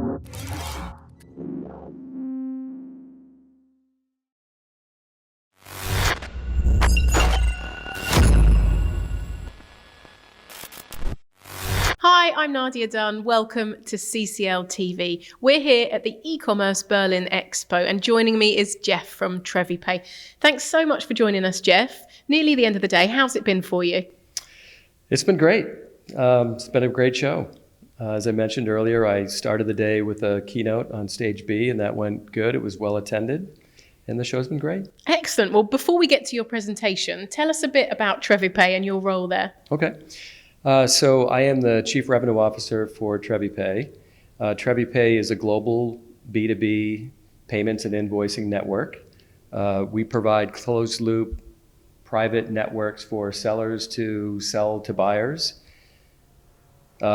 Hi, I'm Nadia Dunn. Welcome to CCL TV. We're here at the e-commerce Berlin Expo, and joining me is Jeff from Trevipay. Thanks so much for joining us, Jeff. Nearly the end of the day. How's it been for you? It's been great. It's been a great show. As I mentioned earlier, I started the day with a keynote on stage B, and that went good. It was well attended, and the show's been great. Excellent. Well, before we get to your presentation, tell us a bit about Trevipay and your role there. Okay. So I am the Chief Revenue Officer for Trevipay. Trevipay is a global B2B payments and invoicing network. We provide closed-loop private networks for sellers to sell to buyers.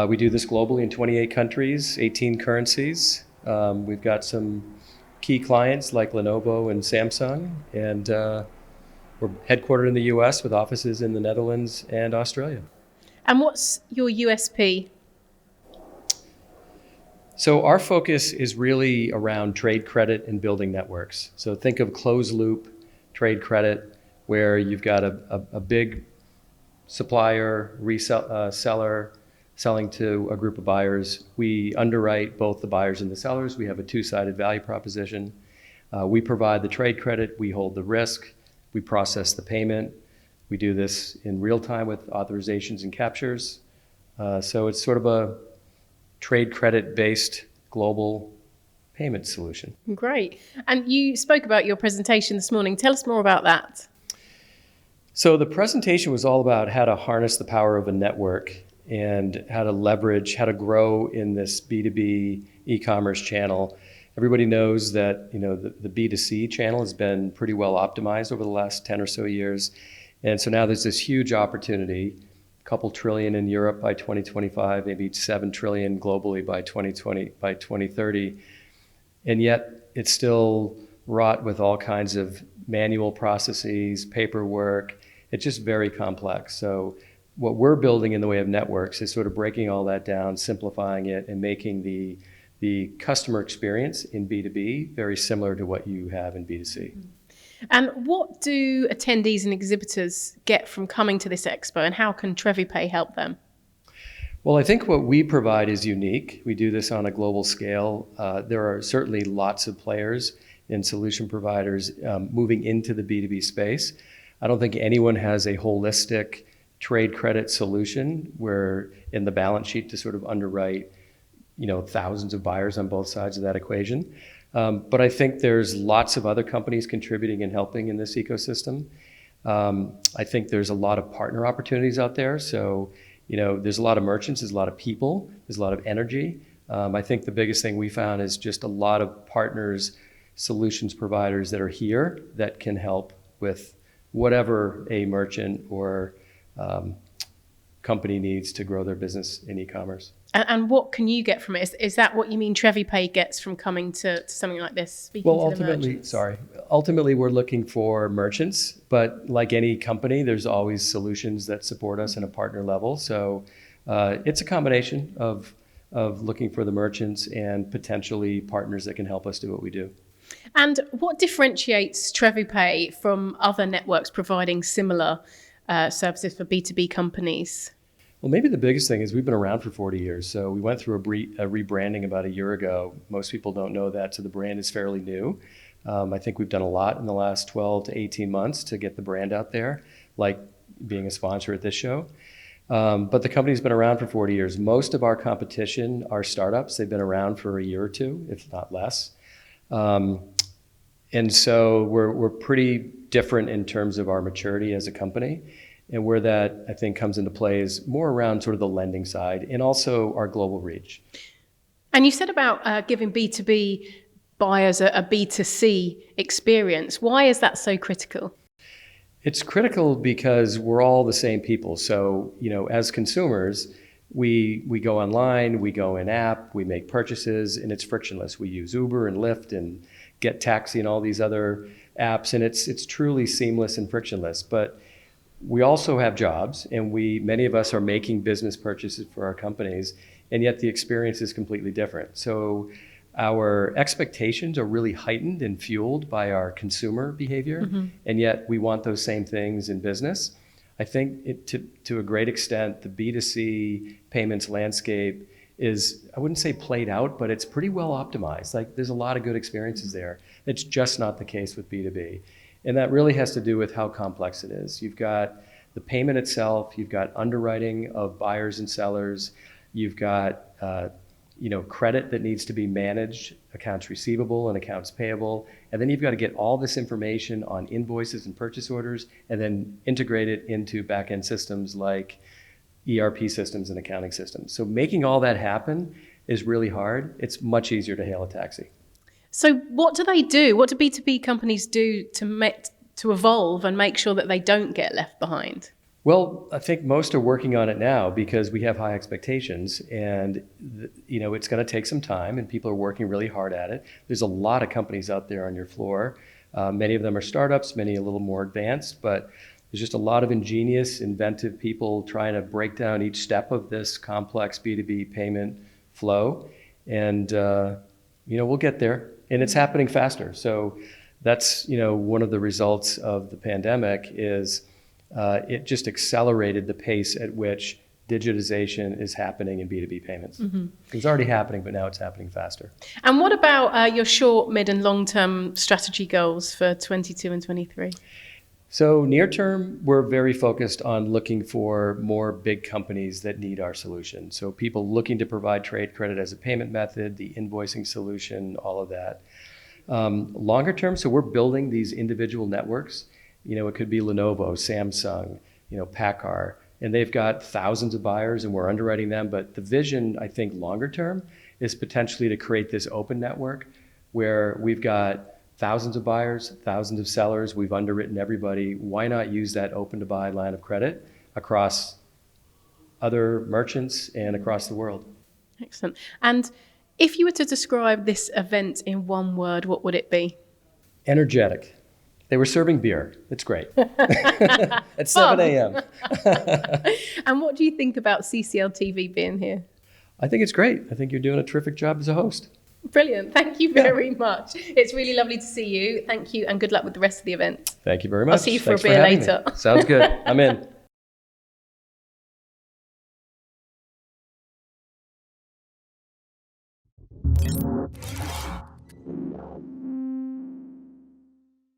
We do this globally in 28 countries, 18 currencies. We've got some key clients like Lenovo and Samsung, and we're headquartered in the US with offices in the Netherlands and Australia. And what's your USP? So our focus is really around trade credit and building networks. So think of closed loop trade credit, where you've got a big supplier, seller selling to a group of buyers. We underwrite both the buyers and the sellers. We have a two-sided value proposition. We provide the trade credit, we hold the risk, we process the payment. We do this in real time with authorizations and captures. So it's sort of a trade credit-based global payment solution. Great. And you spoke about your presentation this morning. Tell us more about that. So the presentation was all about how to harness the power of a network and how to leverage, how to grow in this B2B e-commerce channel. Everybody knows that the B2C channel has been pretty well optimized over the last 10 or so years. And so now there's this huge opportunity, a couple trillion in Europe by 2025, maybe 7 trillion globally by 2030. And yet it's still wrought with all kinds of manual processes, paperwork. It's just very complex. So what we're building in the way of networks is sort of breaking all that down, simplifying it, and making the customer experience in B2B very similar to what you have in B2C. And what do attendees and exhibitors get from coming to this expo, and how can Trevipay help them? Well, I think what we provide is unique. We do this on a global scale. There are certainly lots of players and solution providers moving into the B2B space. I don't think anyone has a holistic trade credit solution where in the balance sheet to sort of underwrite thousands of buyers on both sides of that equation. But I think there's lots of other companies contributing and helping in this ecosystem. I think there's a lot of partner opportunities out there. So, there's a lot of merchants, there's a lot of people, there's a lot of energy. I think the biggest thing we found is just a lot of partners, solutions providers that are here that can help with whatever a merchant or company needs to grow their business in e-commerce. And what can you get from it? Is that what you mean Trevipay gets from coming to something like this, speaking to the merchants? Ultimately, we're looking for merchants, but like any company, there's always solutions that support us in a partner level. So it's a combination of looking for the merchants and potentially partners that can help us do what we do. And what differentiates Trevipay from other networks providing similar services for B2B companies? Well, maybe the biggest thing is we've been around for 40 years. So we went through a rebranding about a year ago. Most people don't know that, so the brand is fairly new. I think we've done a lot in the last 12 to 18 months to get the brand out there, like being a sponsor at this show. But the company's been around for 40 years. Most of our competition are startups. They've been around for a year or two, if not less. And so we're pretty different in terms of our maturity as a company. And where that, I think, comes into play is more around sort of the lending side and also our global reach. And you said about giving B2B buyers a B2C experience. Why is that so critical? It's critical because we're all the same people. So, as consumers, we go online, we go in app, we make purchases, and it's frictionless. We use Uber and Lyft and Get Taxi and all these other apps, and it's truly seamless and frictionless. But we also have jobs, and many of us are making business purchases for our companies, and yet the experience is completely different. So our expectations are really heightened and fueled by our consumer behavior, and yet we want those same things in business. I think to a great extent, the B2C payments landscape is, I wouldn't say played out, but it's pretty well optimized. Like there's a lot of good experiences there. It's just not the case with B2B. And that really has to do with how complex it is. You've got the payment itself, you've got underwriting of buyers and sellers, you've got credit that needs to be managed, accounts receivable and accounts payable, and then you've got to get all this information on invoices and purchase orders and then integrate it into back-end systems like ERP systems and accounting systems. So making all that happen is really hard. It's much easier to hail a taxi. So what do they do? What do B2B companies do to evolve and make sure that they don't get left behind? Well, I think most are working on it now because we have high expectations, and it's going to take some time, and people are working really hard at it. There's a lot of companies out there on your floor. Many of them are startups, many a little more advanced, but there's just a lot of ingenious, inventive people trying to break down each step of this complex B2B payment flow, and we'll get there, and it's happening faster. So that's one of the results of the pandemic is it just accelerated the pace at which digitization is happening in B2B payments. It was already happening, but now it's happening faster. And what about your short, mid and long-term strategy goals for 22 and 23? So near term, we're very focused on looking for more big companies that need our solution. So people looking to provide trade credit as a payment method, the invoicing solution, all of that. Longer term, so we're building these individual networks. It could be Lenovo, Samsung, Packard, and they've got thousands of buyers and we're underwriting them. But the vision, I think, longer term is potentially to create this open network where we've got thousands of buyers, thousands of sellers. We've underwritten everybody. Why not use that open to buy line of credit across other merchants and across the world? Excellent. And if you were to describe this event in one word, what would it be? Energetic. They were serving beer. It's great. At 7 a.m. And what do you think about CCL TV being here? I think it's great. I think you're doing a terrific job as a host. Brilliant. Thank you very much. It's really lovely to see you. Thank you and good luck with the rest of the event. Thank you very much. I'll see you for Thanks a beer later. Sounds good. I'm in.